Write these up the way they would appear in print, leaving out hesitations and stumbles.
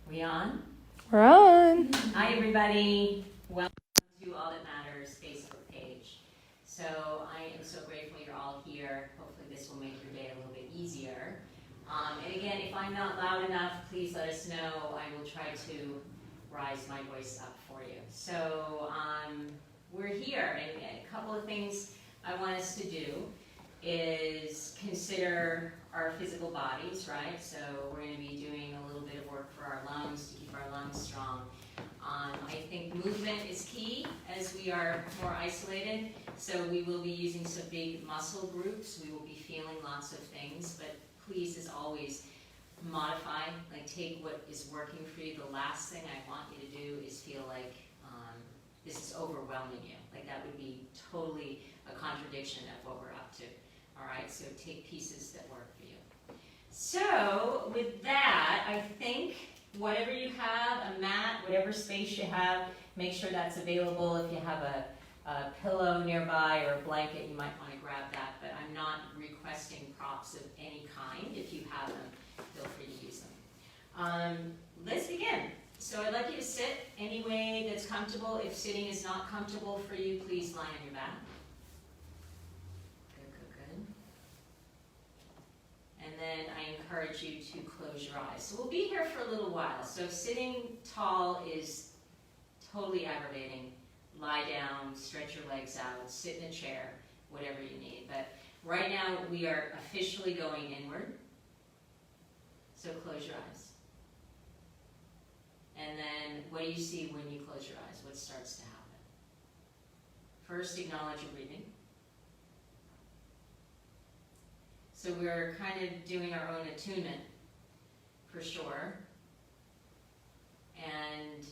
We on? We're on. Hi everybody. Welcome to All That Matters Facebook page. So I am so grateful you're all here. Hopefully this will make your day a little bit easier. And again, if I'm not loud enough, please let us know. I will try to rise my voice up for you. So we're here, and a couple of things I want us to do is consider our physical bodies, right? So we're going to be doing a little bit of work for our lungs to keep our lungs strong. I think movement is key as we are more isolated. So we will be using some big muscle groups. We will be feeling lots of things, but please, as always, modify, like take what is working for you. The last thing I want you to do is feel like this is overwhelming you. Like that would be totally a contradiction of what we're up to. All right, so take pieces that work for you. So with that, I think whatever you have, a mat, whatever space you have, make sure that's available. If you have a pillow nearby or a blanket, you might want to grab that, but I'm not requesting props of any kind. If you have them, feel free to use them. Let's begin. So I'd like you to sit any way that's comfortable. If sitting is not comfortable for you, please lie on your back. Good. And then I encourage you to close your eyes. So we'll be here for a little while. So if sitting tall is totally aggravating, lie down, stretch your legs out, sit in a chair, whatever you need. But right now we are officially going inward. So close your eyes. And then what do you see when you close your eyes? What starts to happen? First, acknowledge your breathing. So we're kind of doing our own attunement, for sure. And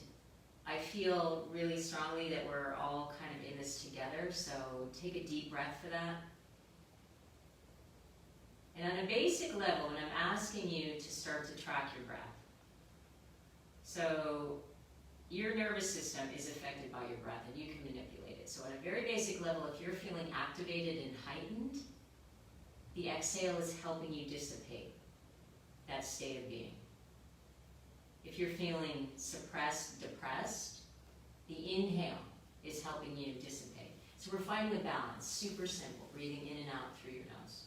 I feel really strongly that we're all kind of in this together, so take a deep breath for that. And on a basic level, and I'm asking you to start to track your breath. So your nervous system is affected by your breath, and you can manipulate it. So at a very basic level, if you're feeling activated and heightened, the exhale is helping you dissipate that state of being. If you're feeling suppressed, depressed, the inhale is helping you dissipate. So we're finding a balance, super simple, breathing in and out through your nose.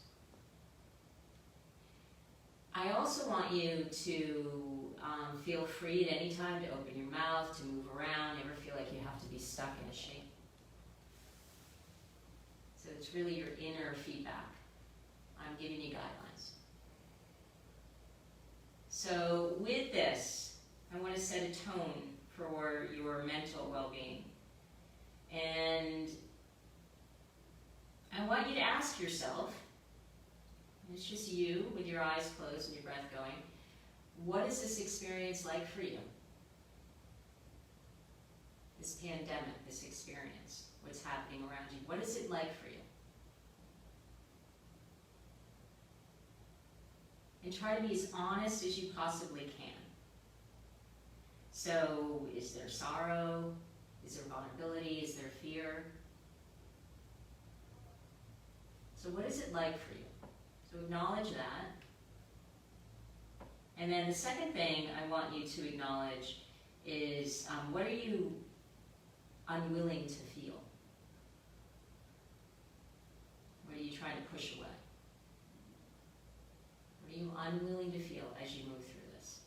I also want you to feel free at any time to open your mouth, to move around, never feel like you have to be stuck in a shape. So it's really your inner feedback. I'm giving you guidelines. So with this, I want to set a tone for your mental well-being. And I want you to ask yourself, and it's just you with your eyes closed and your breath going, what is this experience like for you? This pandemic, this experience, what's happening around you, what is it like for you? And try to be as honest as you possibly can. So, is there sorrow? Is there vulnerability? Is there fear? So what is it like for you? So acknowledge that. And then the second thing I want you to acknowledge is what are you unwilling to feel? What are you trying to push away? What are you unwilling to feel as you move through this?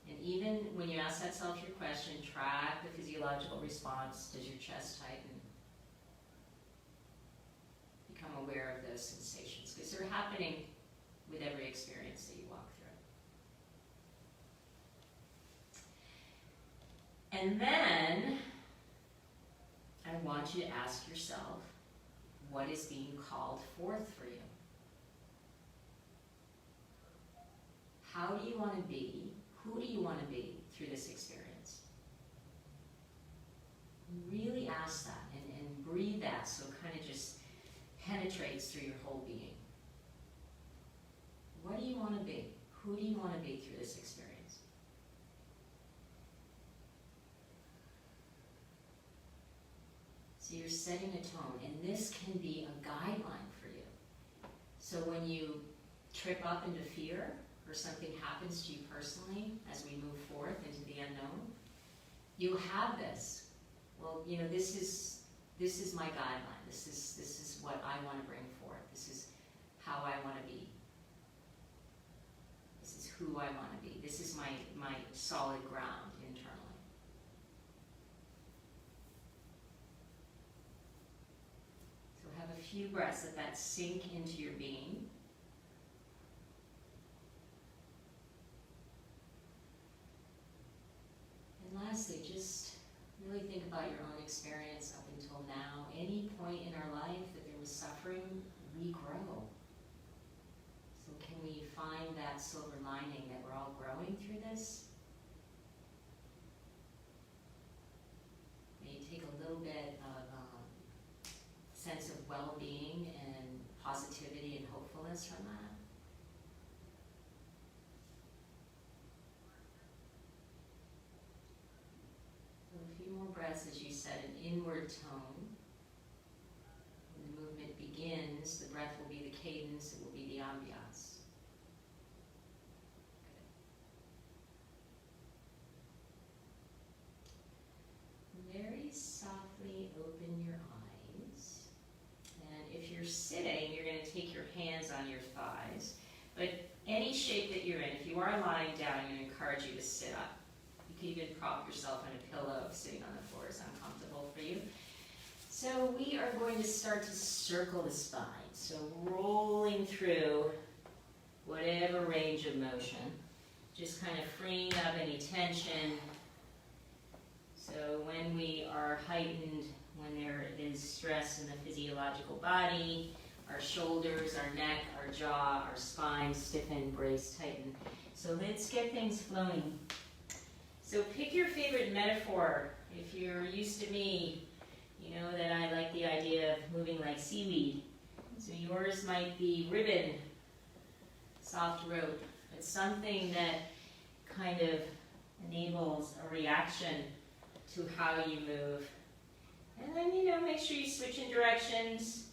And even when you ask that self your question, track the physiological response. Does your chest tighten? Become aware of those sensations, because they're happening with every experience that you walk through. And then I want you to ask yourself, what is being called forth for you? How do you want to be? Who do you want to be through this experience? Really ask that and breathe that so it kind of just penetrates through your whole being. What do you want to be? Who do you want to be through this experience? So you're setting a tone, and this can be a guideline for you. So when you trip up into fear, or something happens to you personally as we move forth into the unknown, you have this. Well, you know, this is my guideline. This is what I want to bring forth. This is how I want to be. This is who I want to be. This is my solid ground internally. So have a few breaths, let that sink into your being. And lastly, just really think about your own experience up until now. Any point in our life that there was suffering, we grow. So can we find that silver lining that we're all growing through this? Maybe take a little bit of sense of well-being and positivity and hopefulness from that. More breaths as you set an inward tone. When the movement begins, the breath will be the cadence, it will be the ambiance. Good. Very softly open your eyes. And if you're sitting, you're going to take your hands on your thighs. But any shape that you're in, if you are lying down, I'm going to encourage you to sit up. You can even prop yourself on a pillow if sitting on the floor is uncomfortable for you. So we are going to start to circle the spine. So rolling through whatever range of motion. Just kind of freeing up any tension. So when we are heightened, when there is stress in the physiological body, our shoulders, our neck, our jaw, our spine stiffen, brace, tighten. So let's get things flowing. So pick your favorite metaphor. If you're used to me, you know that I like the idea of moving like seaweed. So yours might be ribbon, soft rope. It's something that kind of enables a reaction to how you move. And then, you know, make sure you switch in directions.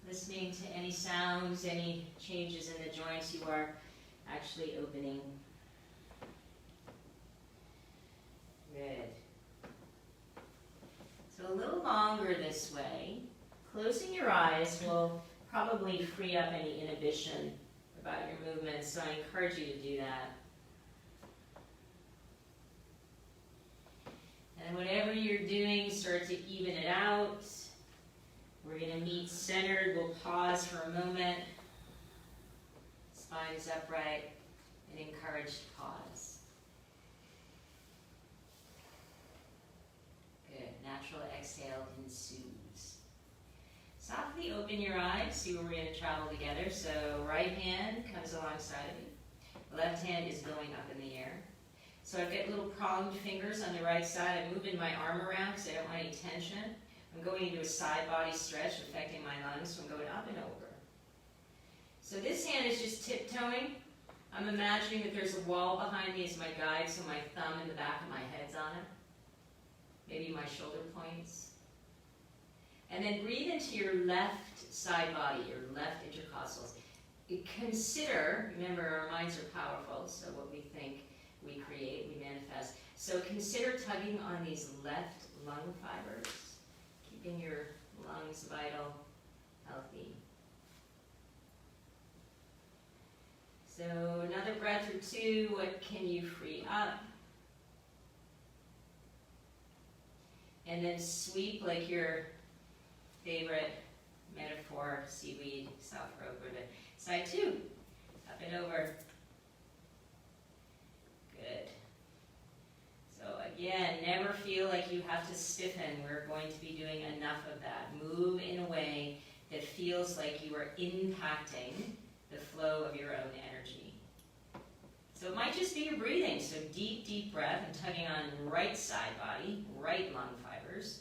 Listening to any sounds, any changes in the joints you are actually opening. Good. So a little longer this way. Closing your eyes will probably free up any inhibition about your movements, so I encourage you to do that. And whatever you're doing, start to even it out. We're going to meet centered. We'll pause for a moment. Spine is upright, and encourage to pause. Good. Natural exhale ensues. Softly open your eyes. See where we're going to travel together. So right hand comes alongside of you. Left hand is going up in the air. So I've got little pronged fingers on the right side. I'm moving my arm around because I don't want any tension. I'm going into a side body stretch affecting my lungs, so I'm going up and over. So this hand is just tiptoeing. I'm imagining that there's a wall behind me as my guide, so my thumb and the back of my head's on it. Maybe my shoulder points. And then breathe into your left side body, your left intercostals. Consider, remember our minds are powerful, so what we think we create, we manifest. So consider tugging on these left lung fibers, keeping your lungs vital, healthy. So another breath or two, what can you free up? And then sweep like your favorite metaphor, seaweed, soft rope ribbon. Side two, up and over. Good. So again, never feel like you have to stiffen. We're going to be doing enough of that. Move in a way that feels like you are impacting the flow of your own energy. So it might just be your breathing. So deep, deep breath and tugging on right side body, right lung fibers.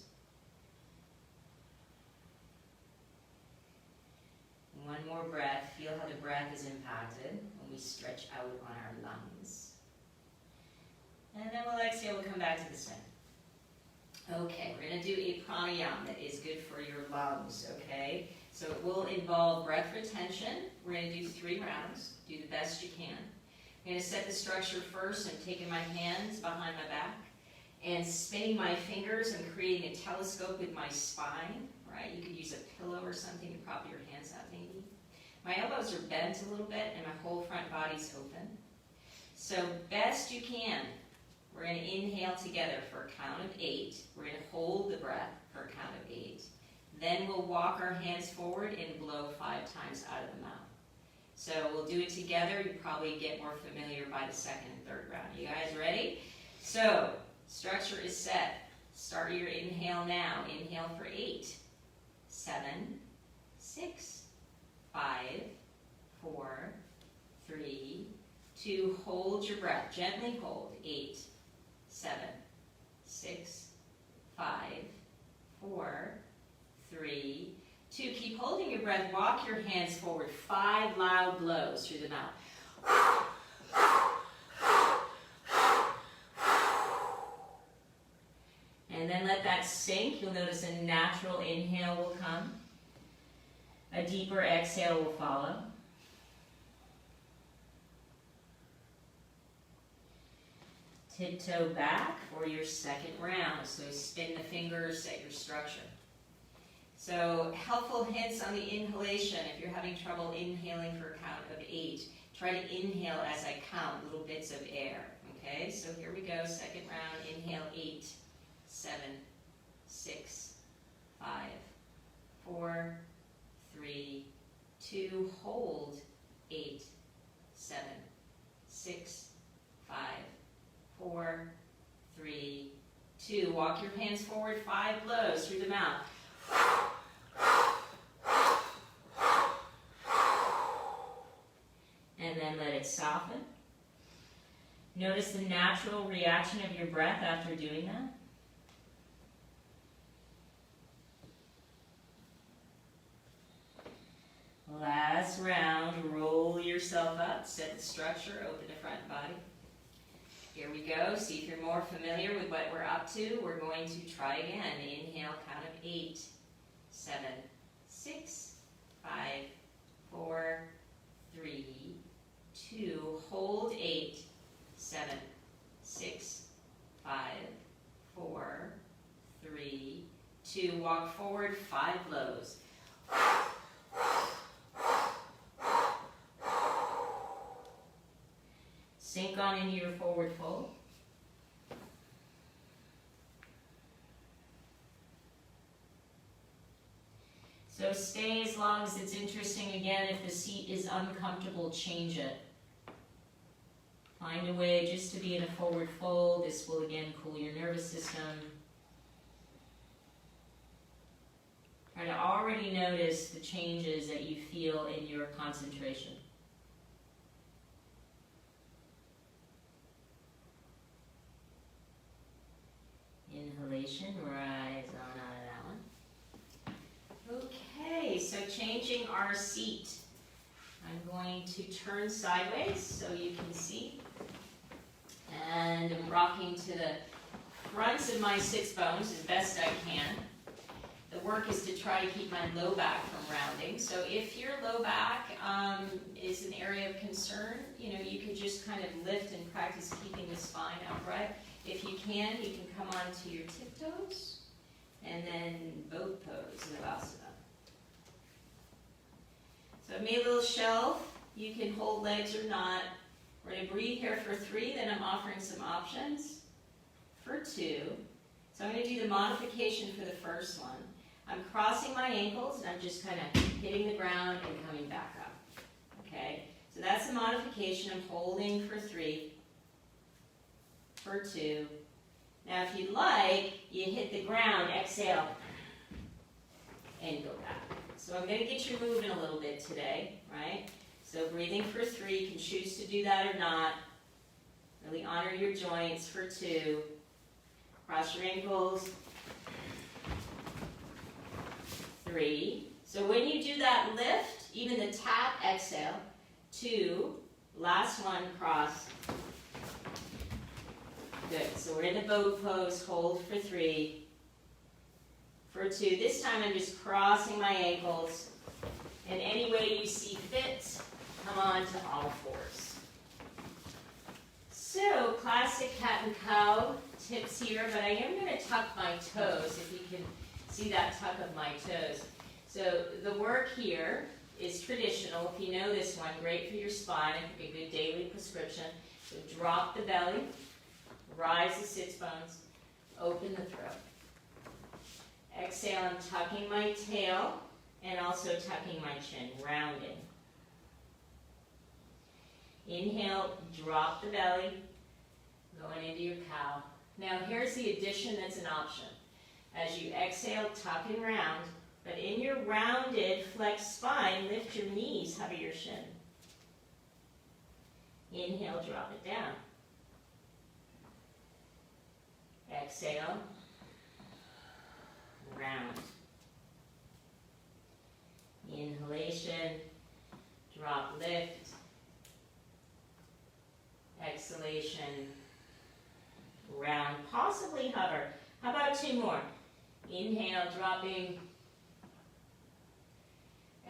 One more breath. Feel how the breath is impacted when we stretch out on our lungs. And then we'll exhale, we'll come back to the center. Okay, we're going to do a pranayama that is good for your lungs, okay? So it will involve breath retention. We're going to do 3 rounds. Do the best you can. I'm going to set the structure first. I'm taking my hands behind my back and spinning my fingers and creating a telescope with my spine. Right? You could use a pillow or something to prop your hands out maybe. My elbows are bent a little bit and my whole front body's open. So best you can. We're going to inhale together for a count of 8. We're going to hold the breath for a count of 8. Then we'll walk our hands forward and blow 5 times out of the mouth. So we'll do it together. You probably get more familiar by the second and third round. You guys ready? So, structure is set. Start your inhale now. Inhale for 8, 7, 6, 5, 4, 3, 2. Hold your breath. Gently hold. 8, 7, 6, 5, 4, 3, 2. Keep holding your breath. Walk your hands forward. 5 loud blows through the mouth. And then let that sink. You'll notice a natural inhale will come. A deeper exhale will follow. Tiptoe back for your second round. So spin the fingers, set your structure. So helpful hints on the inhalation. If you're having trouble inhaling for a count of 8, try to inhale as I count little bits of air. Okay, so here we go. Second round. Inhale 8, 7, 6, 5, 4, 3, 2. Hold 8, 7, 6, 5, 4, 3, 2. Walk your hands forward. 5 blows through the mouth. And then let it soften. Notice the natural reaction of your breath after doing that. Last round, roll yourself up, set the structure, open the front body. Here we go. See if you're more familiar with what we're up to. We're going to try again. Inhale, count of 8, 7, 6, 5, 4, 3, 2. Hold 8, 7, 6, 5, 4, 3, 2. Walk forward, 5 blows. Sink on into your forward fold. So stay as long as it's interesting. Again, if the seat is uncomfortable, change it. Find a way just to be in a forward fold. This will again cool your nervous system. Try to already notice the changes that you feel in your concentration. Inhalation, rise on out of that one. Okay, so changing our seat. I'm going to turn sideways so you can see. And I'm rocking to the fronts of my 6 bones as best I can. The work is to try to keep my low back from rounding. So if your low back is an area of concern, you could just kind of lift and practice keeping the spine upright. If you can come onto your tiptoes and then boat pose in Savasana. So I made a little shelf. You can hold legs or not. We're going to breathe here for 3, then I'm offering some options for 2. So I'm going to do the modification for the first one. I'm crossing my ankles and I'm just kind of hitting the ground and coming back up. Okay, so that's the modification. I'm holding for 3, for 2. Now if you'd like, you hit the ground, exhale, and go back. So I'm going to get you moving a little bit today, right? So breathing for 3, you can choose to do that or not. Really honor your joints for 2. Cross your ankles. 3. So when you do that lift, even the tap, exhale. 2. Last one, cross. Good. So we're in the boat pose. Hold for 3. For 2. This time I'm just crossing my ankles. And any way you see fit, come on to all fours. So, classic cat and cow tips here, but I am going to tuck my toes, if you can see that tuck of my toes. So, the work here is traditional. If you know this one, great for your spine. I think a good daily prescription. So, drop the belly, rise the sits bones, open the throat. Exhale, I'm tucking my tail and also tucking my chin, rounding. Inhale, drop the belly, going into your cow. Now here's the addition that's an option. As you exhale, tuck and round, but in your rounded, flexed spine, lift your knees, hover your shin. Inhale, drop it down. Exhale, round. Inhalation, drop, lift. Exhalation, round, possibly hover. How about two more? Inhale, dropping.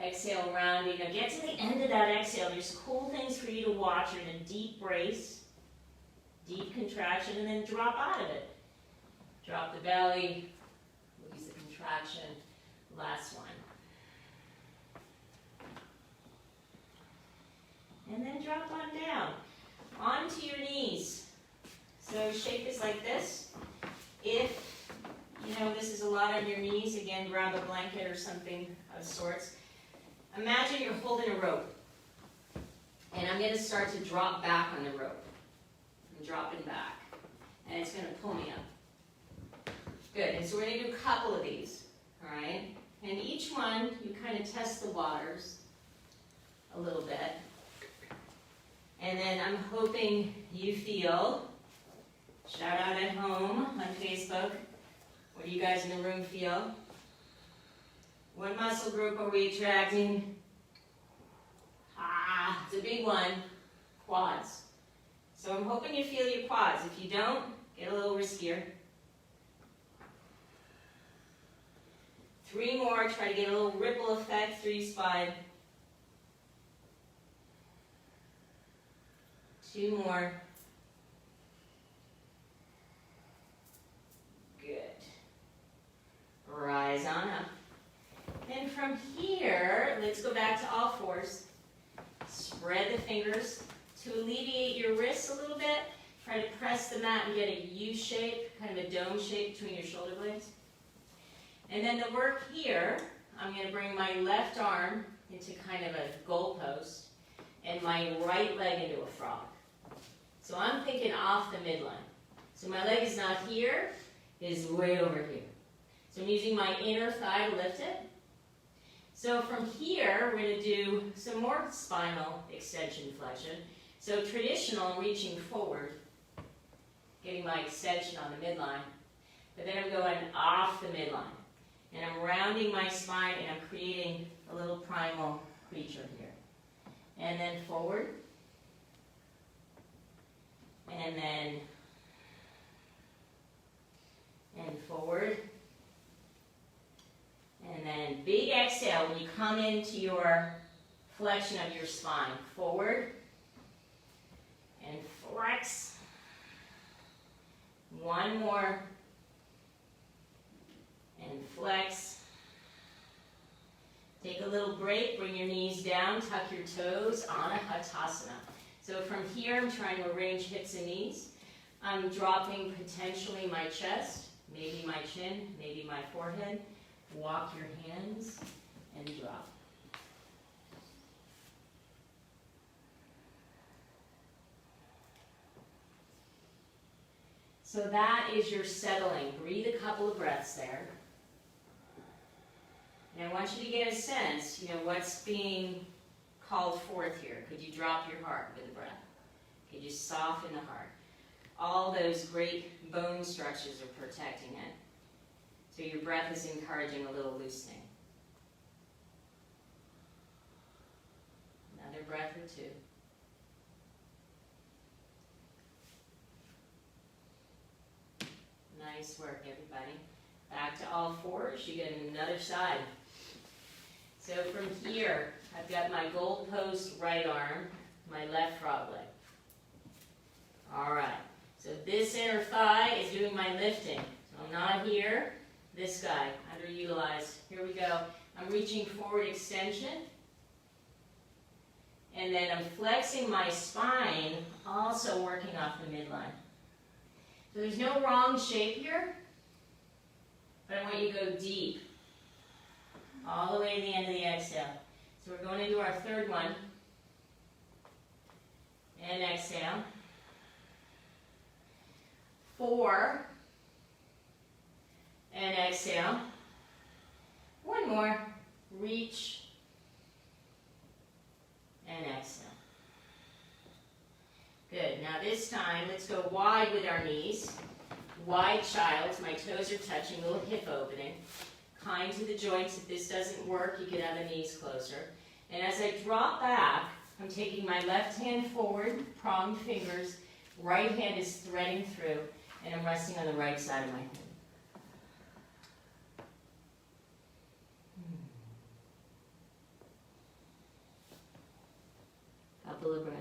Exhale, rounding. Now get to the end of that exhale. There's cool things for you to watch. You're in a deep brace, deep contraction, and then drop out of it. Drop the belly, release the contraction. Last one. And then drop on down. Onto your knees. So shape is like this. If you know this is a lot on your knees, again, grab a blanket or something of sorts. Imagine you're holding a rope. And I'm going to start to drop back on the rope. I'm dropping back. And it's going to pull me up. Good. And so we're going to do a couple of these. All right? And each one, you kind of test the waters a little bit. And then I'm hoping you feel, shout out at home on Facebook, what do you guys in the room feel? What muscle group are we attracting? Ah, it's a big one, quads. So I'm hoping you feel your quads. If you don't, get a little riskier. 3 more, try to get a little ripple effect through your spine. 2 more. Good. Rise on up. And from here, let's go back to all fours. Spread the fingers. To alleviate your wrists a little bit, try to press the mat and get a U shape, kind of a dome shape between your shoulder blades. And then the work here, I'm going to bring my left arm into kind of a goalpost and my right leg into a frog. So I'm thinking off the midline. So my leg is not here, it is way over here. So I'm using my inner thigh to lift it. So from here, we're going to do some more spinal extension flexion. So traditional, I'm reaching forward, getting my extension on the midline. But then I'm going off the midline. And I'm rounding my spine and I'm creating a little primal creature here. And then forward. And then, and forward. And then big exhale when you come into your flexion of your spine. Forward. And flex. 1 more. And flex. Take a little break, bring your knees down, tuck your toes, Anahatasana. So from here, I'm trying to arrange hips and knees. I'm dropping potentially my chest, maybe my chin, maybe my forehead. Walk your hands and drop. So that is your settling. Breathe a couple of breaths there. And I want you to get a sense, what's being called forth here. Could you drop your heart with the breath? Could you soften the heart? All those great bone structures are protecting it. So your breath is encouraging a little loosening. Another breath or 2. Nice work, everybody. Back to all fours. You get another side. So So from here, I've got my goalpost right arm, my left frog leg. All right. So this inner thigh is doing my lifting. So I'm not here. This guy, underutilized. Here we go. I'm reaching forward extension. And then I'm flexing my spine, also working off the midline. So there's no wrong shape here, but I want you to go deep, all the way to the end of the exhale. So we're going into our third one. And exhale. 4. And exhale. One more. Reach. And exhale. Good. Now this time, let's go wide with our knees. Wide child. My toes are touching, little hip opening. Kind to the joints. If this doesn't work, you can have the knees closer. And as I drop back, I'm taking my left hand forward, pronged fingers. Right hand is threading through, and I'm resting on the right side of my head. Couple of breaths.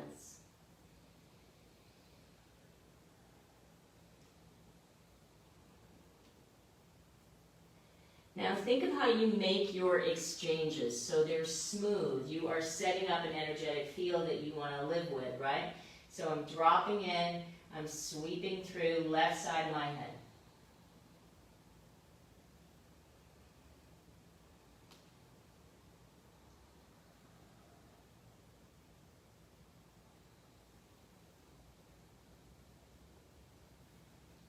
Now think of how you make your exchanges so they're smooth. You are setting up an energetic field that you want to live with, right? So I'm dropping in, I'm sweeping through left side of my head.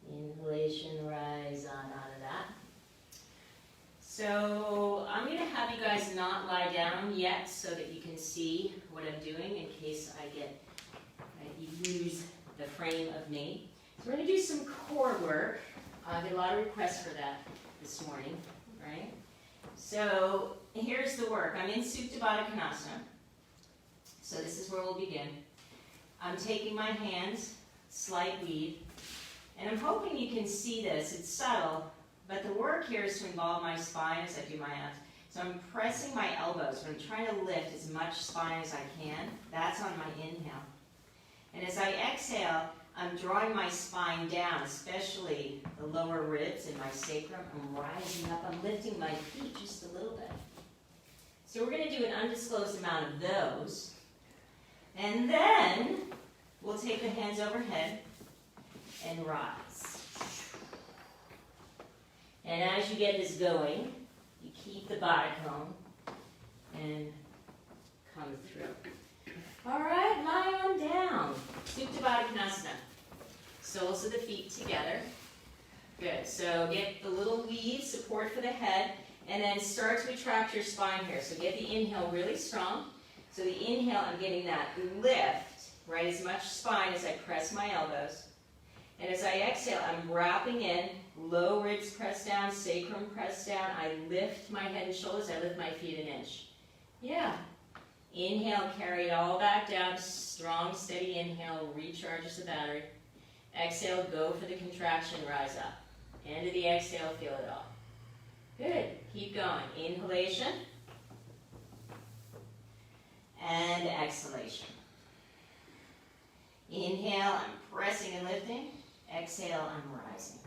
Inhalation, rise on out of that. So I'm going to have you guys not lie down yet so that you can see what I'm doing in case you lose the frame of me. So we're going to do some core work. I get a lot of requests for that this morning, right? So here's the work. I'm in Supta Baddha Konasana. So this is where we'll begin. I'm taking my hands, slight weave, and I'm hoping you can see this. It's subtle, but the work here is to involve my spine as I do my abs. So I'm pressing my elbows. I'm trying to lift as much spine as I can. That's on my inhale. And as I exhale, I'm drawing my spine down, especially the lower ribs and my sacrum. I'm rising up. I'm lifting my feet just a little bit. So we're going to do an undisclosed amount of those. And then we'll take the hands overhead and rise. And as you get this going, you keep the body cone and come through. All right, lie on down. Supta Baddha Konasana. Soles of the feet together. Good. So get the little weave, support for the head, and then start to retract your spine here. So get the inhale really strong. So the inhale, I'm getting that lift, right? As much spine as I press my elbows. And as I exhale, I'm wrapping in, low ribs press down, sacrum press down. I lift my head and shoulders. I lift my feet an inch. Yeah. Inhale, carry it all back down. Strong, steady inhale, recharges the battery. Exhale, go for the contraction, rise up. End of the exhale, feel it all. Good. Keep going. Inhalation. And exhalation. Inhale, I'm pressing and lifting. Exhale, I'm rising.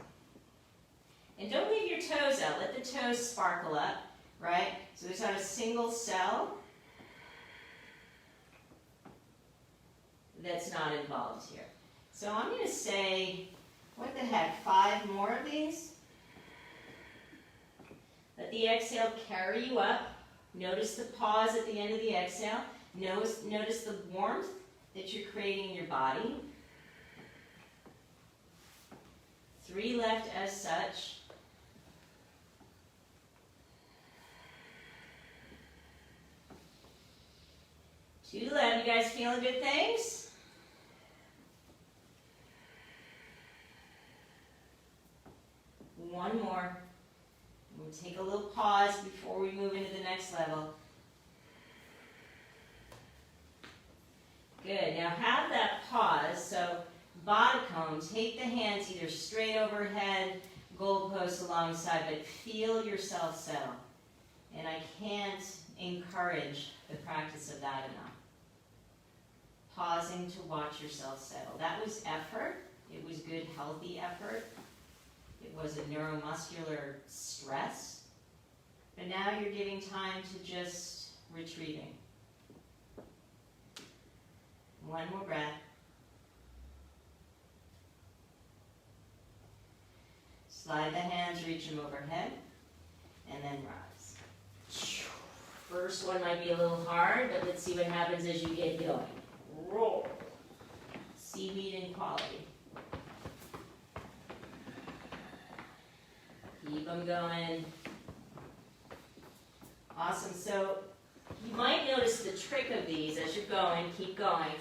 And don't leave your toes out. Let the toes sparkle up, right? So there's not a single cell that's not involved here. So I'm going to say, what the heck, 5 more of these? Let the exhale carry you up. Notice the pause at the end of the exhale. Notice the warmth that you're creating in your body. 3 left as such. Two left. You guys feeling good things? One more. We'll take a little pause before we move into the next level. Good. Now have that pause. So body cone, take the hands either straight overhead, goalposts alongside, but feel yourself settle. And I can't encourage the practice of that enough. Pausing to watch yourself settle. That was effort. It was good, healthy effort. It was a neuromuscular stress. But now you're giving time to just retreating. One more breath. Slide the hands, reach them overhead, and then rise. First one might be a little hard, but let's see what happens as you get going. Roll. Seaweed and quality. Keep them going. Awesome. So you might notice the trick of these as you're going, keep going,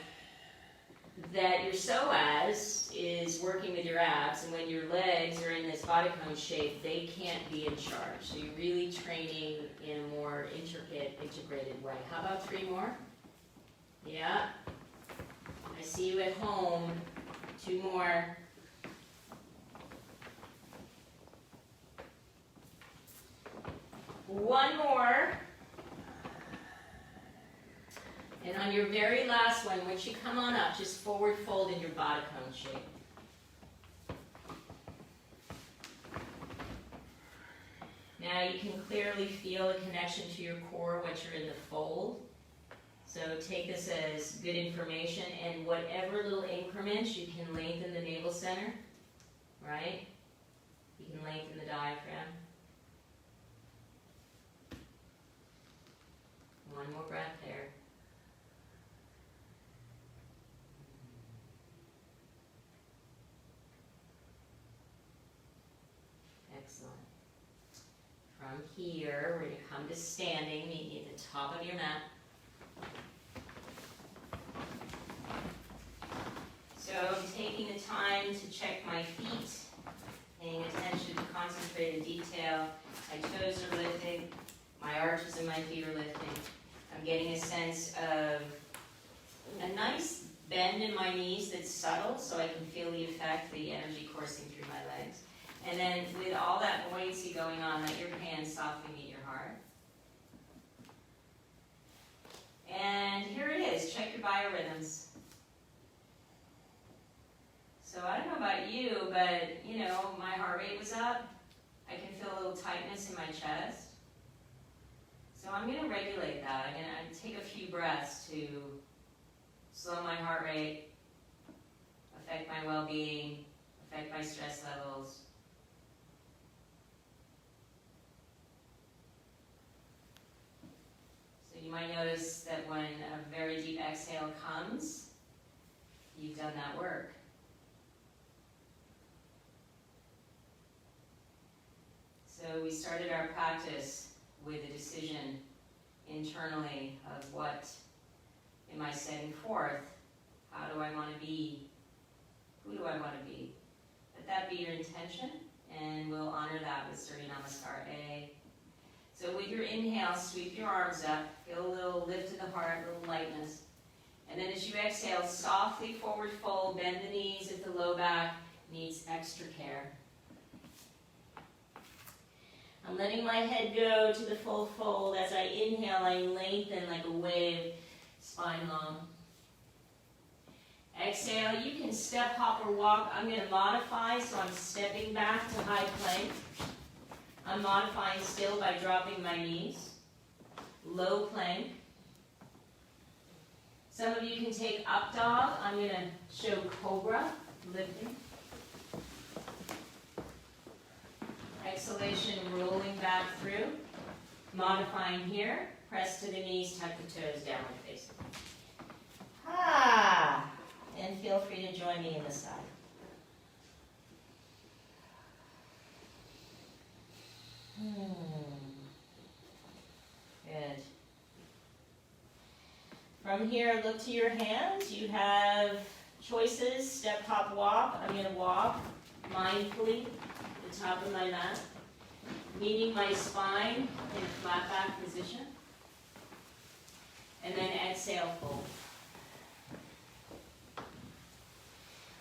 that your psoas is working with your abs, and when your legs are in this body cone shape, they can't be in charge. So you're really training in a more intricate, integrated way. How about 3 more? Yeah. I see you at home. 2 more. One more. And on your very last one, once you come on up, just forward fold in your body cone shape. Now you can clearly feel a connection to your core once you're in the fold. So take this as good information, and whatever little increments, you can lengthen the navel center, right? You can lengthen the diaphragm. One more breath there. Excellent. From here, we're going to come to standing, meet me at the top of your mat. So I'm taking the time to check my feet, paying attention to concentrated detail. My toes are lifting, my arches in my feet are lifting. I'm getting a sense of a nice bend in my knees that's subtle, so I can feel the effect, the energy coursing through my legs. And then with all that buoyancy going on, let your hands softly meet your heart. And here it is. Check your biorhythms. So I don't know about you, but my heart rate was up. I can feel a little tightness in my chest. So I'm going to regulate that. I'm going to take a few breaths to slow my heart rate, affect my well-being, affect my stress levels. So you might notice that when a very deep exhale comes, you've done that work. So we started our practice with a decision internally of what am I setting forth? How do I want to be? Who do I want to be? Let that be your intention, and we'll honor that with Surya Namaskar A. So with your inhale, sweep your arms up, feel a little lift to the heart, a little lightness. And then as you exhale, softly forward fold, bend the knees if the low back needs extra care. I'm letting my head go to the full fold. As I inhale, I lengthen like a wave, spine long. Exhale, you can step, hop, or walk. I'm going to modify, so I'm stepping back to high plank. I'm modifying still by dropping my knees. Low plank. Some of you can take up dog. I'm going to show cobra, lifting. Exhalation, rolling back through. Modifying here. Press to the knees, tuck the toes, downward facing. And feel free to join me in the side. Good. From here, look to your hands. You have choices, step, hop, walk. I'm going to walk mindfully the top of my mat, meeting my spine in a flat back position. And then exhale, fold.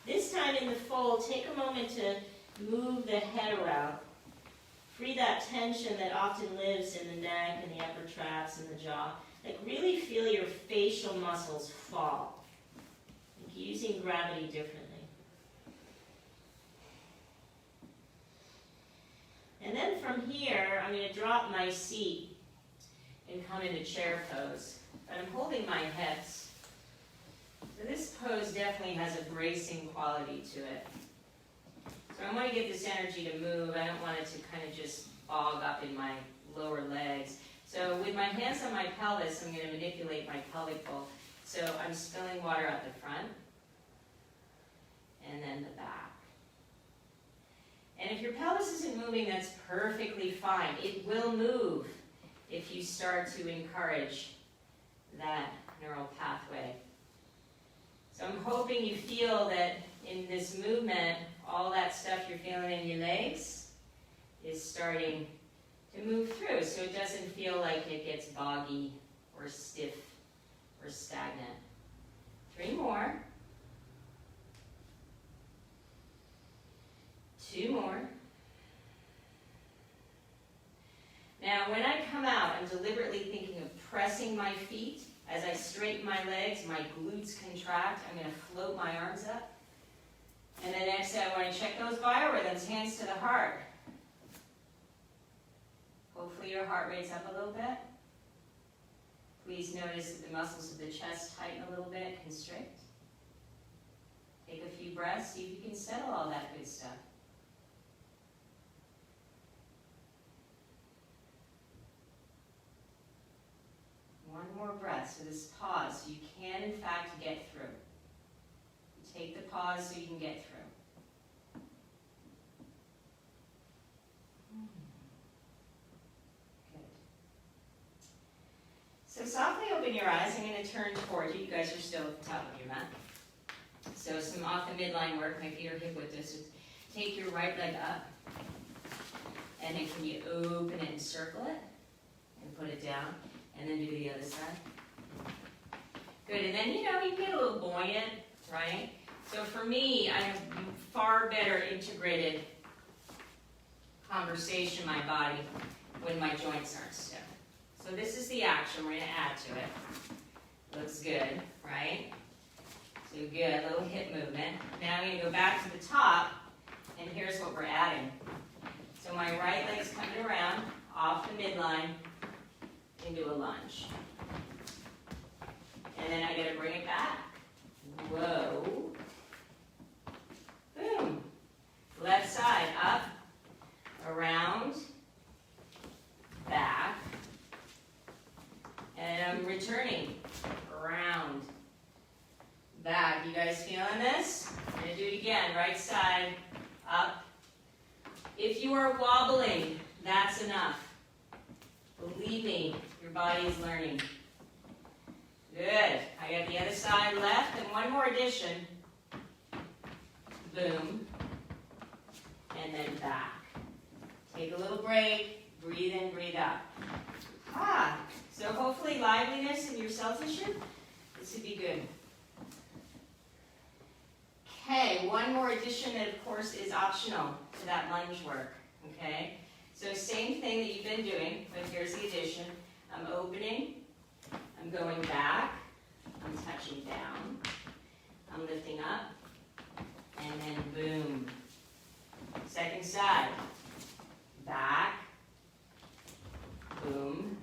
This time in the fold, take a moment to move the head around. free that tension that often lives in the neck and the upper traps and the jaw. Like really feel your facial muscles fall. Like using gravity differently. And then from here, I'm going to drop my seat and come into chair pose. But I'm holding my hips. So this pose definitely has a bracing quality to it. So I want to get this energy to move. I don't want it to kind of just bog up in my lower legs. So with my hands on my pelvis, I'm going to manipulate my pelvic bowl. So I'm spilling water out the front and then the back. And if your pelvis isn't moving, that's perfectly fine. It will move if you start to encourage that neural pathway. So I'm hoping you feel that in this movement, all that stuff you're feeling in your legs is starting to move through, so it doesn't feel like it gets boggy or stiff or stagnant. 3 more. 2 more. Now, when I come out, I'm deliberately thinking of pressing my feet. As I straighten my legs, my glutes contract. I'm going to float my arms up. And then exhale, I want to check those biorhythms, hands to the heart. Hopefully your heart rate's up a little bit. Please notice that the muscles of the chest tighten a little bit, constrict. Take a few breaths, see if you can settle all that good stuff. One more breath, so this pause, so you can in fact get through. Take the pause so you can get through. Good. So softly open your eyes. I'm going to turn toward you. You guys are still at the top of your mat. So some off the midline work. My feet are hip width distance. Take your right leg up. And then can you open it and circle it? And put it down. And then do the other side. Good. And then, you get a little buoyant, right? So for me, I have far better integrated conversation in my body when my joints aren't stiff. So this is the action we're going to add to it. Looks good, right? So good, a little hip movement. Now I'm going to go back to the top, and here's what we're adding. So my right leg's coming around, off the midline, into a lunge. And then I got to bring it back. Whoa. Boom. Left side, up, around, back. And I'm returning, around, back. You guys feeling this? I'm going to do it again. Right side, up. If you are wobbling, that's enough. Believe me, your body is learning. Good. I got the other side left, and one more addition. Boom. And then back. Take a little break. Breathe in, breathe out. So hopefully liveliness in your cell tissue. This would be good. Okay, one more addition that of course is optional to that lunge work. Okay? So same thing that you've been doing, but here's the addition. I'm opening. I'm going back. I'm touching down. I'm lifting up. And then boom. Second side. Back. Boom.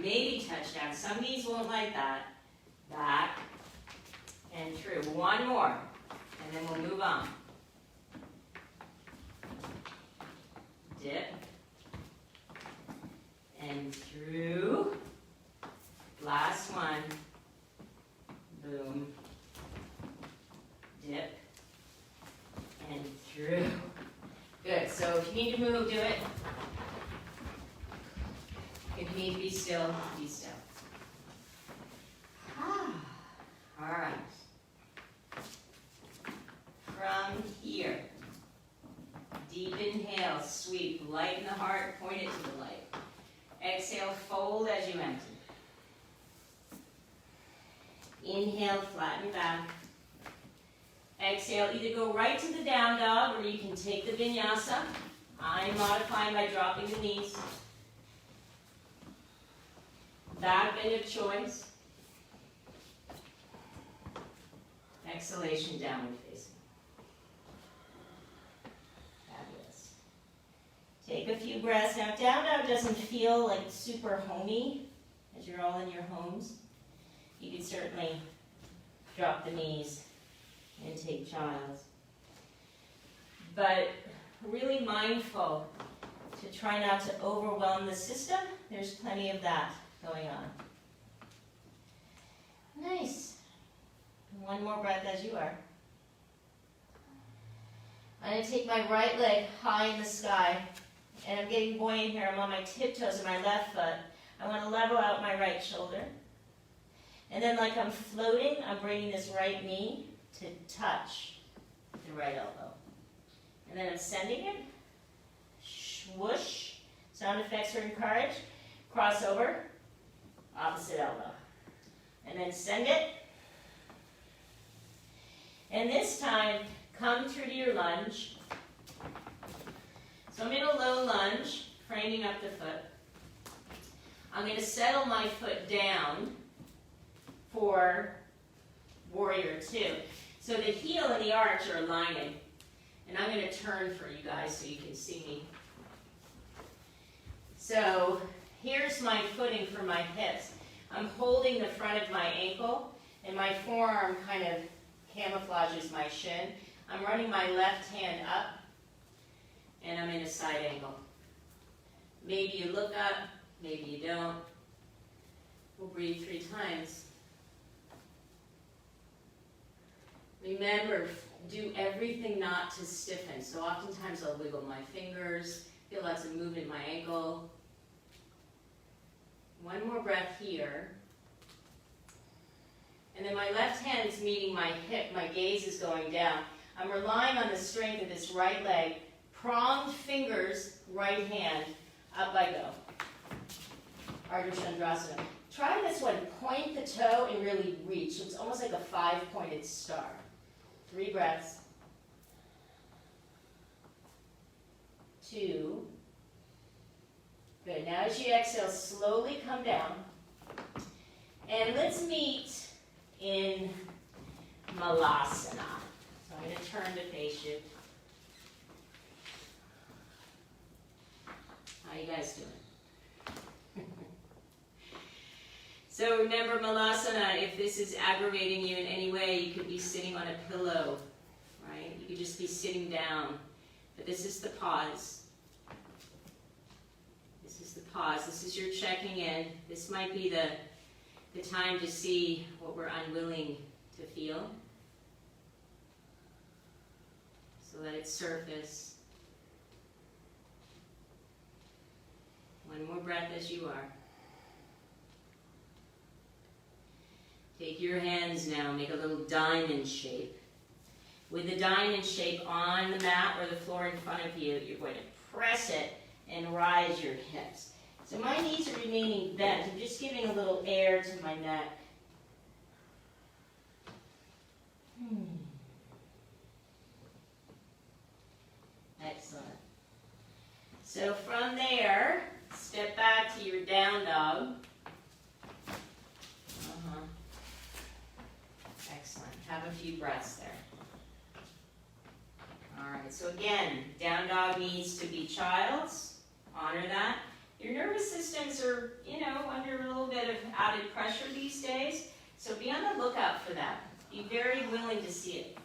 Maybe touch down. Some knees won't like that. Back. And through. One more. And then we'll move on. Dip. And through. Last one. Boom. Dip. And through. Good. So if you need to move, do it. If you need to be still, be still. All right. From here, deep inhale, sweep, lighten the heart, point it to the light. Exhale, fold as you empty. Inhale, flatten back. Exhale, either go right to the down dog or you can take the vinyasa I'm modifying by dropping the knees. Back bend of choice. Exhalation, downward facing. Fabulous. Take a few breaths. Now, down dog doesn't feel like super homey as you're all in your homes. You can certainly drop the knees and take child's. But really mindful to try not to overwhelm the system. There's plenty of that going on. Nice. One more breath as you are. I'm going to take my right leg high in the sky, and I'm getting buoyant here. I'm on my tiptoes of my left foot. I want to level out my right shoulder. And then like I'm floating, I'm bringing this right knee to touch the right elbow. And then I'm sending it. Swoosh. Sound effects are encouraged. Crossover. Opposite elbow. And then send it. And this time, come through to your lunge. So I'm in a low lunge, framing up the foot. I'm going to settle my foot down for warrior two. So the heel and the arch are aligning. And I'm going to turn for you guys so you can see me. So here's my footing for my hips. I'm holding the front of my ankle, and my forearm kind of camouflages my shin. I'm running my left hand up, and I'm in a side angle. Maybe you look up, maybe you don't. We'll breathe 3 times. Remember, do everything not to stiffen. So oftentimes I'll wiggle my fingers, feel lots of movement in my ankle. One more breath here. And then my left hand is meeting my hip. My gaze is going down. I'm relying on the strength of this right leg. Pronged fingers, right hand, up I go. Ardha Chandrasana. Try this one. Point the toe and really reach. It's almost like a 5-pointed star. 3 breaths. 2. Good. Now as you exhale, slowly come down. And let's meet in Malasana. So I'm going to turn to face you. How you guys doing? So remember Malasana, if this is aggravating you in any way, you could be sitting on a pillow, right? You could just be sitting down. But this is the pause. This is the pause. This is your checking in. This might be the time to see what we're unwilling to feel, so let it surface. One more breath as you are. Take your hands now, make a little diamond shape. With the diamond shape on the mat or the floor in front of you, you're going to press it and rise your hips. So my knees are remaining bent. I'm just giving a little air to my neck. Excellent. So from there, step back to your down dog. Excellent. Have a few breaths there. All right, so again, down dog needs to be child's. Honor that. Your nervous systems are, under a little bit of added pressure these days, so be on the lookout for that. Be very willing to see it.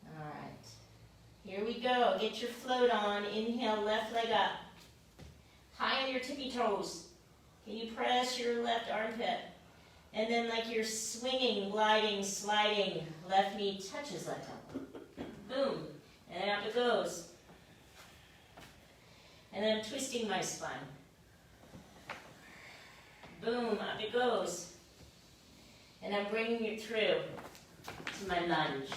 All right, here we go. Get your float on. Inhale, left leg up. High on your tippy toes. Can you press your left armpit? And then like you're swinging, gliding, sliding, left knee touches left elbow. Boom. And then up it goes. And then I'm twisting my spine. Boom, up it goes. And I'm bringing it through to my lunge.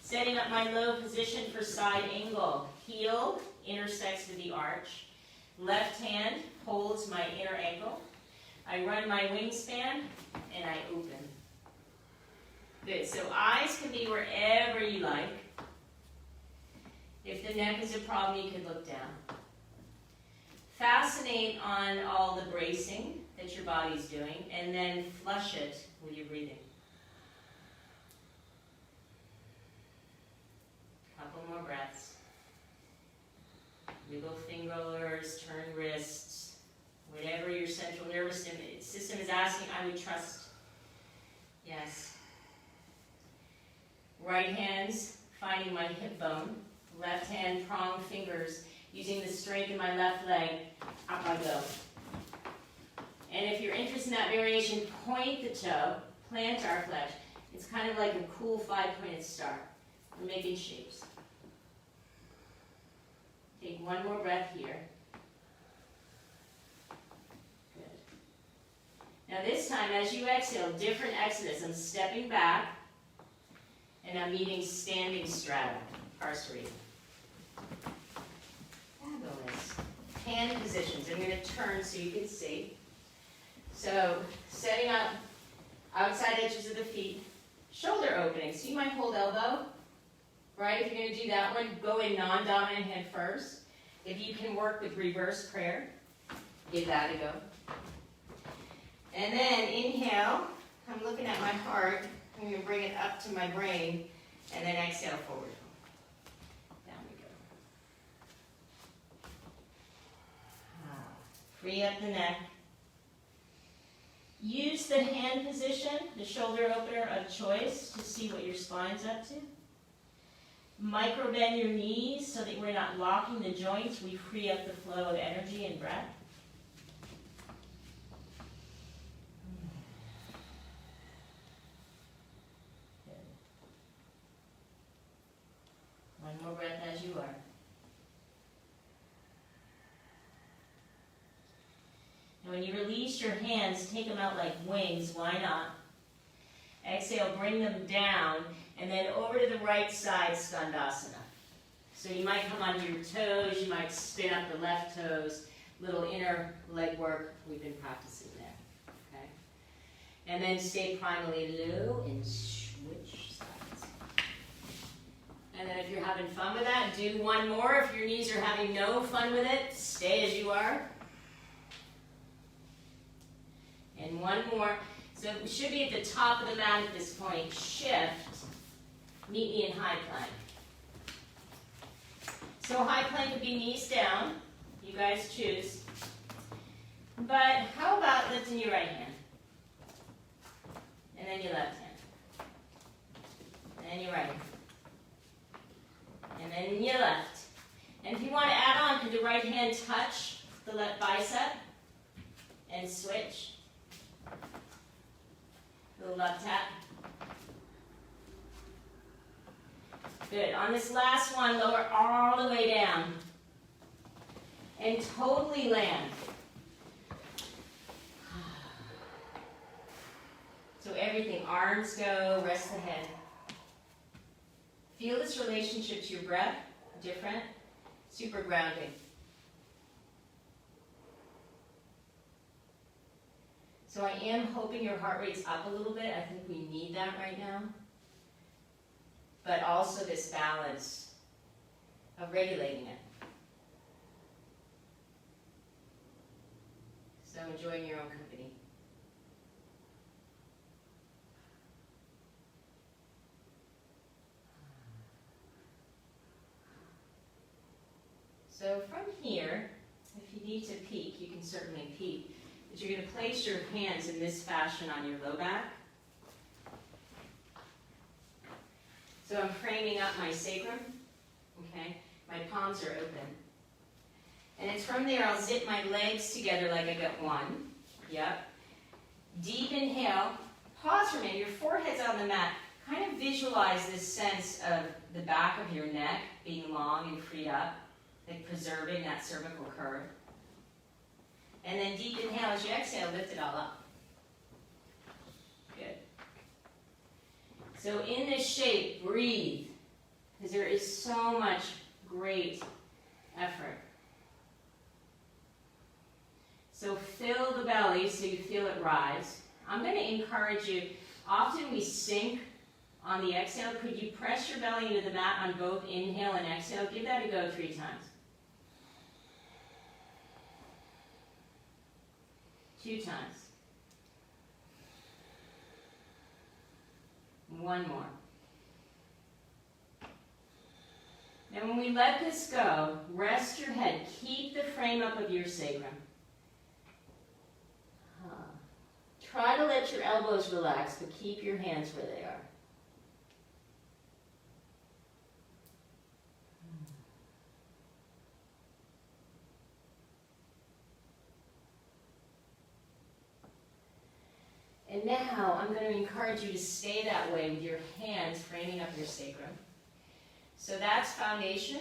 Setting up my low position for side angle. Heel intersects with the arch. Left hand holds my inner ankle. I run my wingspan and I open. Good, so eyes can be wherever you like. If the neck is a problem, you can look down. Fascinate on all the bracing that your body's doing, and then flush it with your breathing. Couple more breaths. Wiggle finger rollers, turn wrists, whatever your central nervous system is asking, I would trust. Yes. Right hand's finding my hip bone. Left hand prong fingers, using the strength in my left leg, up I go. And if you're interested in that variation, point the toe, plantar flex. It's kind of like a cool 5-pointed star. We're making shapes. Take one more breath here. Good. Now this time, as you exhale, different exodus. I'm stepping back, and I'm meeting standing strata, parsari. Fabulous. Hand positions. I'm going to turn so you can see. So, setting up outside edges of the feet. Shoulder opening. So you might hold elbow. Right? If you're going to do that one, go in non-dominant hand first. If you can work with reverse prayer, give that a go. And then inhale. I'm looking at my heart. I'm going to bring it up to my brain. And then exhale forward. Free up the neck. Use the hand position, the shoulder opener of choice, to see what your spine's up to. Micro bend your knees so that we're not locking the joints. We free up the flow of energy and breath. Good. One more breath as you are. And when you release your hands, take them out like wings. Why not? Exhale, bring them down, and then over to the right side, Skandasana. So you might come onto your toes, you might spin up the left toes, little inner leg work. We've been practicing there. Okay? And then stay primally low and switch sides. And then if you're having fun with that, do one more. If your knees are having no fun with it, stay as you are. And one more. So we should be at the top of the mat at this point. Shift. Meet me in high plank. So high plank would be knees down. You guys choose. But how about lifting your right hand? And then your left hand. And then your right. And then your left. And if you want to add on, could the right hand touch the left bicep? And switch. Little left tap. Good. On this last one, lower all the way down. And totally land. So everything, arms go, rest the head. Feel this relationship to your breath, different, super grounding. So I am hoping your heart rate's up a little bit. I think we need that right now. But also this balance of regulating it. So enjoying your own company. So from here, if you need to peek, you can certainly peek. But you're going to place your hands in this fashion on your low back. So I'm framing up my sacrum, okay? My palms are open. And it's from there I'll zip my legs together like I got one. Yep. Deep inhale. Pause for a minute. Your forehead's on the mat. Kind of visualize this sense of the back of your neck being long and freed up, like preserving that cervical curve. And then deep inhale as you exhale, lift it all up. Good. So in this shape, breathe, because there is so much great effort. So fill the belly so you feel it rise. I'm going to encourage you, often we sink On the exhale, could you press your belly into the mat on both inhale and exhale? Give that a go 3 times. 2 times. 1 more. Now when we let this go, rest your head. Keep the frame up of your sacrum. Try to let your elbows relax, but keep your hands where they are. And now I'm going to encourage you to stay that way with your hands framing up your sacrum. So that's foundation,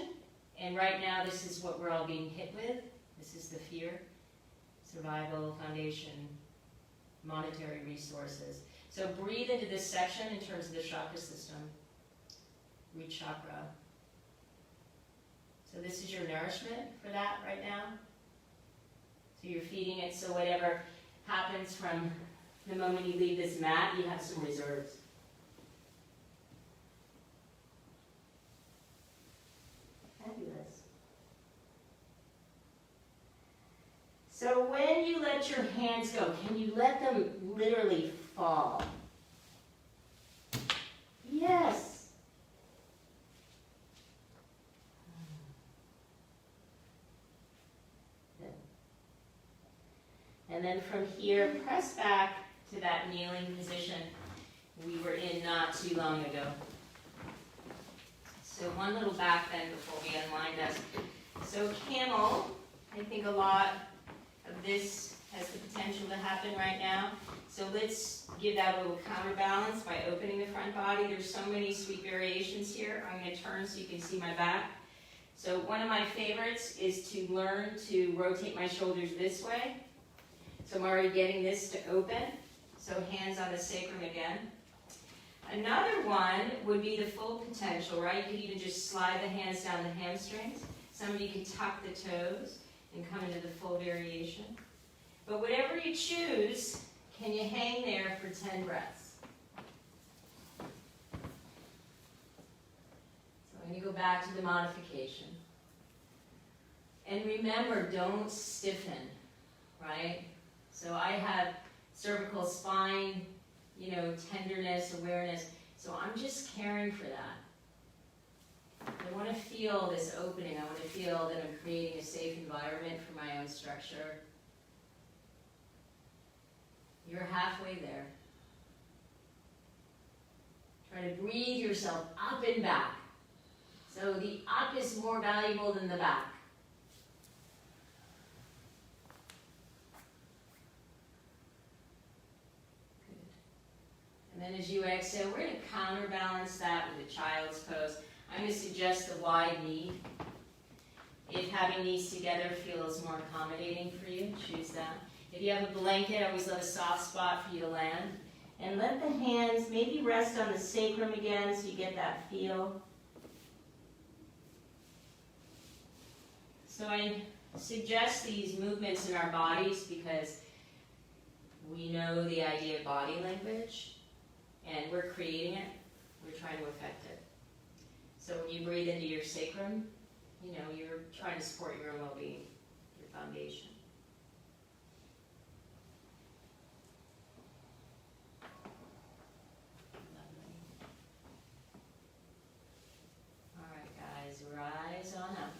and right now this is what we're all being hit with. This is the fear, survival, foundation, monetary resources. So breathe into this section in terms of the chakra system. Root chakra. So this is your nourishment for that right now. So you're feeding it, so whatever happens from the moment you leave this mat, you have some reserves. Fabulous. So when you let your hands go, can you let them literally fall? Yes. Good. And then from here, press back to that kneeling position we were in not too long ago. So one little back bend before we unwind us. So camel, I think a lot of this has the potential to happen right now. So let's give that a little counterbalance by opening the front body. There's so many sweet variations here. I'm going to turn so you can see my back. So one of my favorites is to learn to rotate my shoulders this way. So I'm already getting this to open. So hands on the sacrum again. Another one would be the full potential, right? You could even just slide the hands down the hamstrings. Some of you can tuck the toes and come into the full variation. But whatever you choose, can you hang there for 10 breaths? So I'm going to go back to the modification. And remember, don't stiffen, right? So I have cervical spine, tenderness, awareness. So I'm just caring for that. I want to feel this opening. I want to feel that I'm creating a safe environment for my own structure. You're halfway there. Try to breathe yourself up and back. So the up is more valuable than the back. And then as you exhale, we're going to counterbalance that with a child's pose. I'm going to suggest the wide knee. If having knees together feels more accommodating for you, choose that. If you have a blanket, I always love a soft spot for you to land. And let the hands maybe rest on the sacrum again so you get that feel. So I suggest these movements in our bodies because we know the idea of body language. And we're creating it, we're trying to affect it. So when you breathe into your sacrum, you're trying to support your own well-being, your foundation. Lovely. All right, guys, rise on up.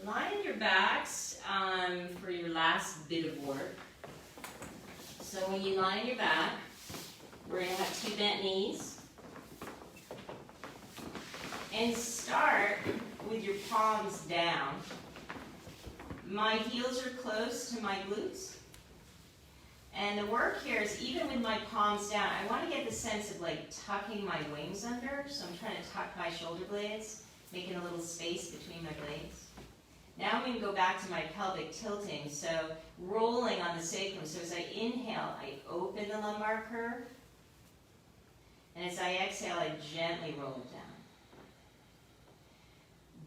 Lie on your backs for your last bit of work. So when you lie on your back, we're going to have 2 bent knees. And start with your palms down. My heels are close to my glutes. And the work here is even with my palms down, I want to get the sense of tucking my wings under. So I'm trying to tuck my shoulder blades, making a little space between my blades. Now I'm going to go back to my pelvic tilting. So rolling on the sacrum. So as I inhale, I open the lumbar curve. And as I exhale, I gently roll it down.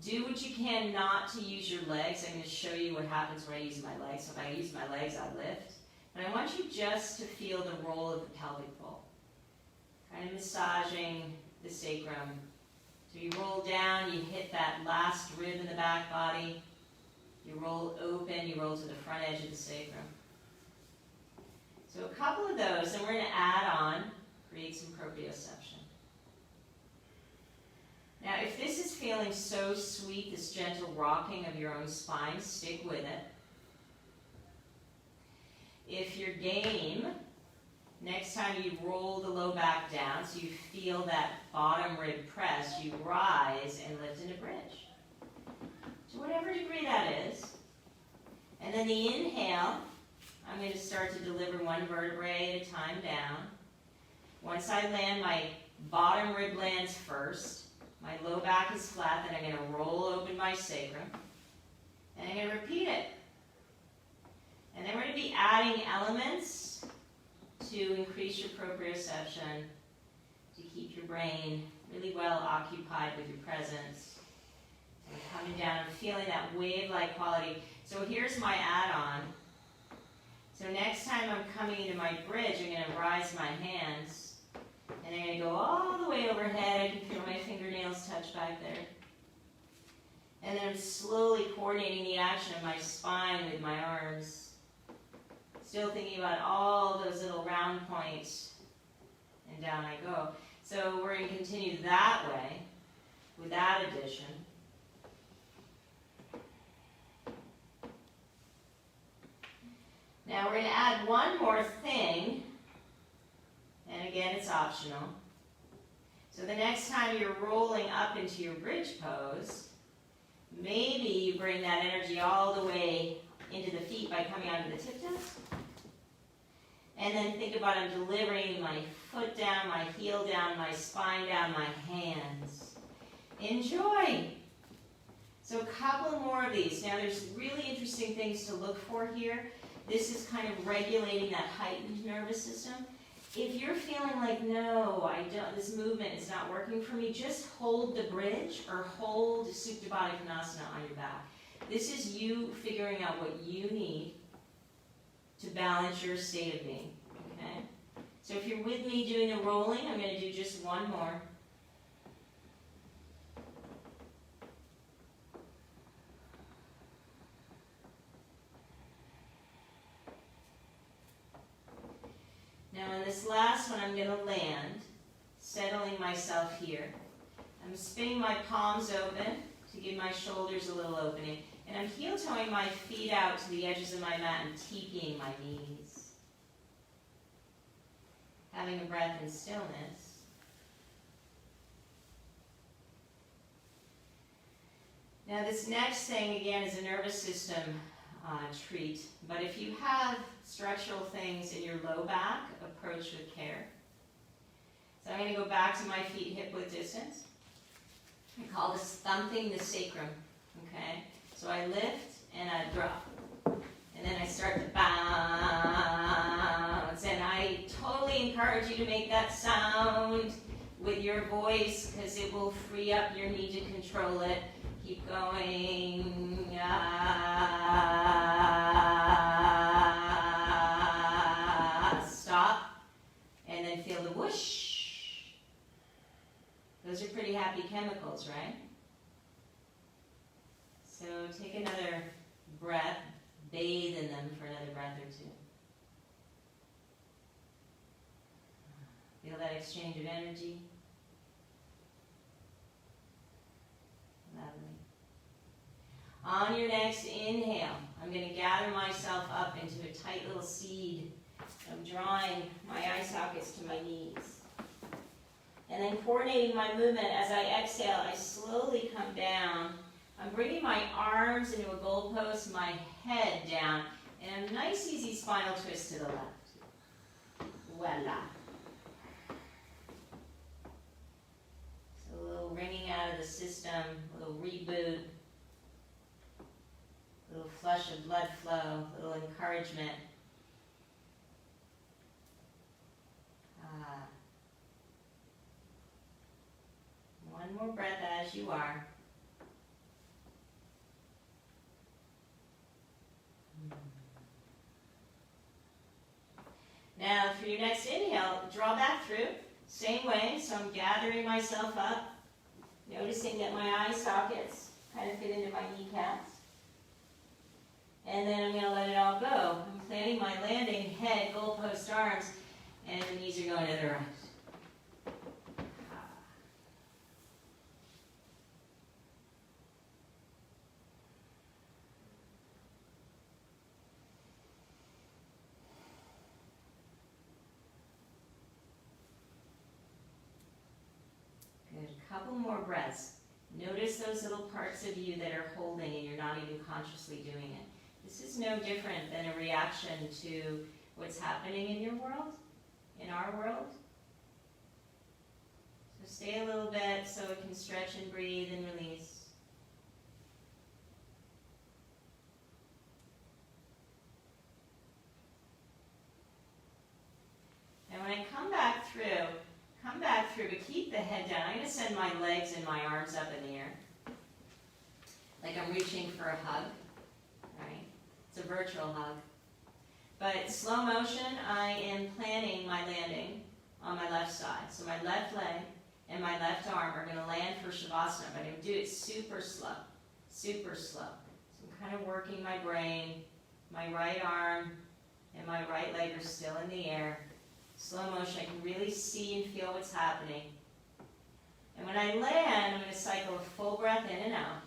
Do what you can not to use your legs. I'm going to show you what happens when I use my legs. So if I use my legs, I lift. But I want you just to feel the roll of the pelvic bowl. kind of massaging the sacrum. So you roll down, you hit that last rib in the back body. You roll open, you roll to the front edge of the sacrum. So a couple of those, and we're going to add on, create some proprioception. Now, if this is feeling so sweet, this gentle rocking of your own spine, stick with it. If you're game, next time you roll the low back down so you feel that bottom rib press, you rise and lift into bridge. To whatever degree that is. And then the inhale, I'm going to start to deliver one vertebrae at a time down. Once I land, my bottom rib lands first. My low back is flat, then I'm going to roll open my sacrum. And I'm going to repeat it. And then we're going to be adding elements to increase your proprioception, to keep your brain really well occupied with your presence. And coming down and feeling that wave-like quality. So here's my add-on. So next time I'm coming into my bridge, I'm going to rise my hands. And I'm going to go all the way overhead. I can feel my fingernails touch back there. And then I'm slowly coordinating the action of my spine with my arms. Still thinking about all those little round points. And down I go. So we're going to continue that way with that addition. Now we're going to add one more thing. And again, it's optional. So the next time you're rolling up into your bridge pose, maybe you bring that energy all the way into the feet by coming onto the tip-toes. And then think about I'm delivering my foot down, my heel down, my spine down, my hands. Enjoy. So a couple more of these. Now there's really interesting things to look for here. This is kind of regulating that heightened nervous system. If you're feeling like, no, this movement is not working for me, just hold the bridge or hold Supta Baddha Konasana on your back. This is you figuring out what you need to balance your state of being, okay? So if you're with me doing the rolling, I'm going to do just one more. Now in this last one, I'm going to land, settling myself here. I'm spinning my palms open to give my shoulders a little opening. And I'm heel-toeing my feet out to the edges of my mat and teepeeing my knees. Having a breath in stillness. Now this next thing, again, is a nervous system treat. But if you have structural things in your low back, approach with care. So I'm going to go back to my feet hip-width distance. I call this thumping the sacrum, okay? So I lift and I drop. And then I start to bounce. And I totally encourage you to make that sound with your voice because it will free up your need to control it. Keep going. Stop. And then feel the whoosh. Those are pretty happy chemicals, right? So take another breath, bathe in them for another breath or two. Feel that exchange of energy. Lovely. On your next inhale, I'm going to gather myself up into a tight little seed. I'm drawing my eye sockets to my knees. And then coordinating my movement as I exhale, I slowly come down. I'm bringing my arms into a goalpost, my head down, and a nice easy spinal twist to the left. Voila. So a little wringing out of the system, a little reboot, a little flush of blood flow, a little encouragement. One more breath as you are. Now, for your next inhale, draw back through. Same way, so I'm gathering myself up, noticing that my eye sockets kind of fit into my kneecaps. And then I'm going to let it all go. I'm planning my landing, head, goalpost arms, and the knees are going to the right. Good. A couple more breaths. Notice those little parts of you that are holding and you're not even consciously doing it. This is no different than a reaction to what's happening in your world, in our world. So stay a little bit so it can stretch and breathe and release. And when I come back through, but keep the head down. I'm going to send my legs and my arms up in the air. Like I'm reaching for a hug, right? It's a virtual hug. But slow motion, I am planning my landing on my left side. So my left leg and my left arm are going to land for Savasana, but I'm going to do it super slow, super slow. So I'm kind of working my brain. My right arm and my right leg are still in the air. Slow motion, I can really see and feel what's happening. And when I land, I'm going to cycle a full breath in and out.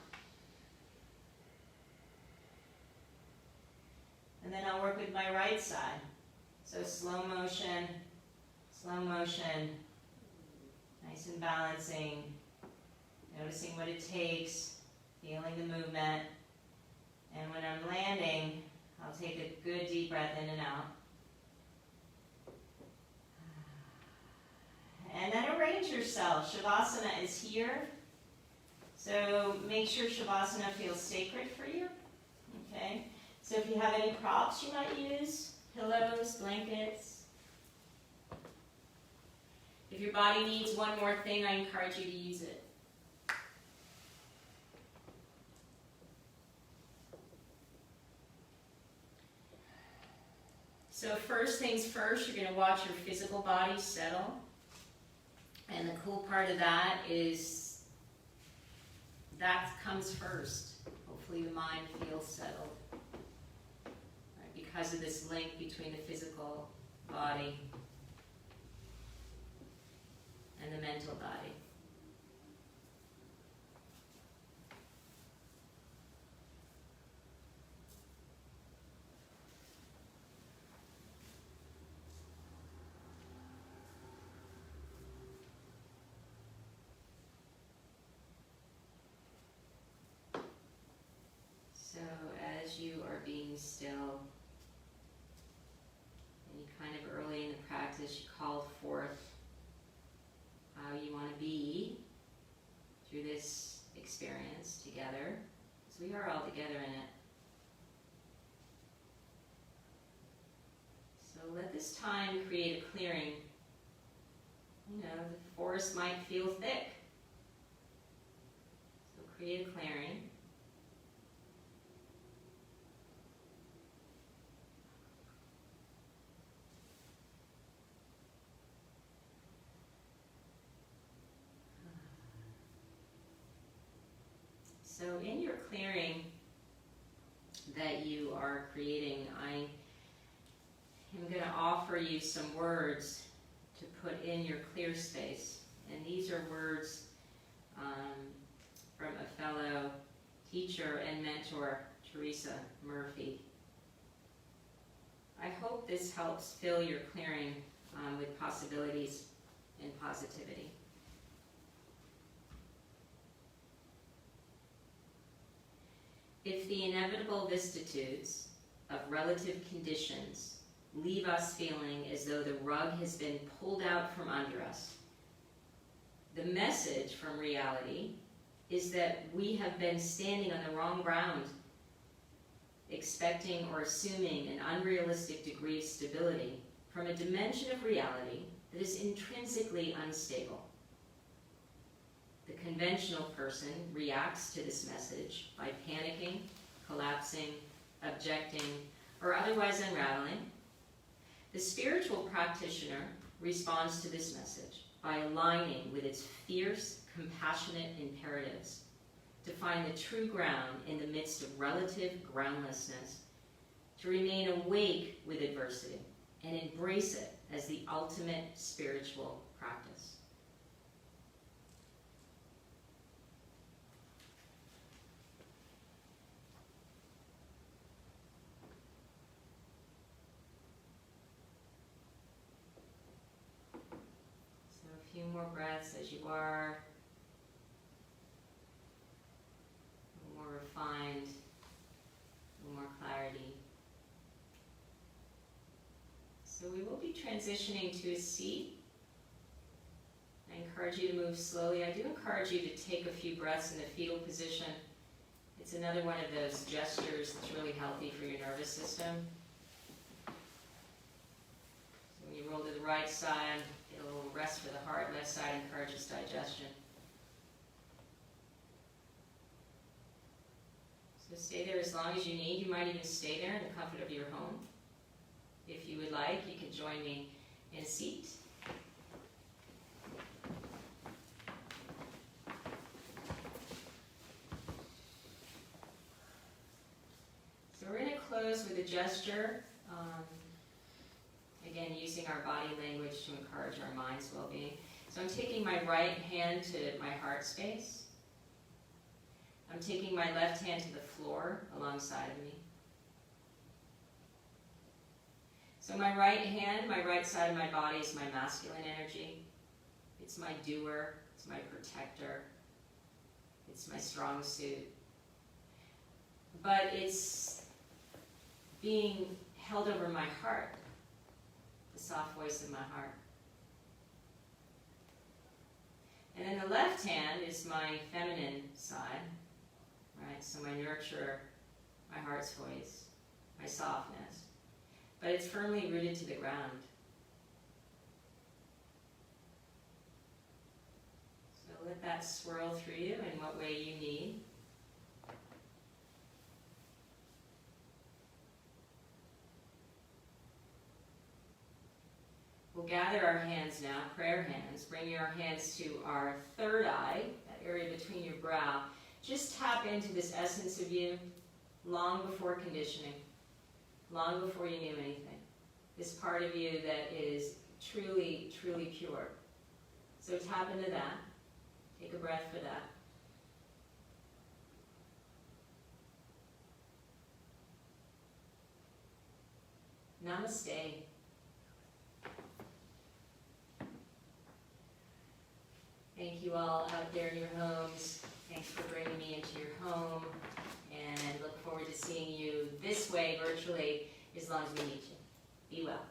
And then I'll work with my right side. So slow motion, nice and balancing, noticing what it takes, feeling the movement. And when I'm landing, I'll take a good deep breath in and out. And then arrange yourself. Shavasana is here. So make sure Shavasana feels sacred for you. Okay? So if you have any props you might use, pillows, blankets. If your body needs one more thing, I encourage you to use it. So first things first, you're going to watch your physical body settle. And the cool part of that is that comes first. Hopefully the mind feels settled. Right? Because of this link between the physical body and the mental body. So as you are being still, and you kind of early in the practice, you call forth how you want to be through this experience together, because we are all together in it. So let this time create a clearing. You know, the forest might feel thick. So create a clearing. So in your clearing that you are creating, I am going to offer you some words to put in your clear space. And these are words from a fellow teacher and mentor, Teresa Murphy. I hope this helps fill your clearing with possibilities and positivity. If the inevitable vicissitudes of relative conditions leave us feeling as though the rug has been pulled out from under us, the message from reality is that we have been standing on the wrong ground, expecting or assuming an unrealistic degree of stability from a dimension of reality that is intrinsically unstable. The conventional person reacts to this message by panicking, collapsing, objecting, or otherwise unraveling. The spiritual practitioner responds to this message by aligning with its fierce, compassionate imperatives to find the true ground in the midst of relative groundlessness, to remain awake with adversity and embrace it as the ultimate spiritual practice. So a few more breaths as you are, a little more refined, a little more clarity. So we will be transitioning to a seat. I encourage you to move slowly. I do encourage you to take a few breaths in the fetal position. It's another one of those gestures that's really healthy for your nervous system. So when you roll to the right side, get a little rest for the heart. Left side encourages digestion. So stay there as long as you need. You might even stay there in the comfort of your home. If you would like, you can join me in a seat. So we're going to close with a gesture, again using our body language to encourage our mind's well-being. So I'm taking my right hand to my heart space. I'm taking my left hand to the floor alongside of me. So my right hand, my right side of my body is my masculine energy. It's my doer, it's my protector, it's my strong suit. But it's being held over my heart, the soft voice of my heart. And then the left hand is my feminine side, right? So my nurturer, my heart's voice, my softness. But it's firmly rooted to the ground. So let that swirl through you in what way you need. We'll gather our hands now, prayer hands. Bring your hands to our third eye, that area between your brow. Just tap into this essence of you long before conditioning. Long before you knew anything. This part of you that is truly, truly pure. So tap into that. Take a breath for that. Namaste. Thank you all out there in your homes. Thanks for bringing me into your home. And look forward to seeing you this way virtually as long as we need you. Be well.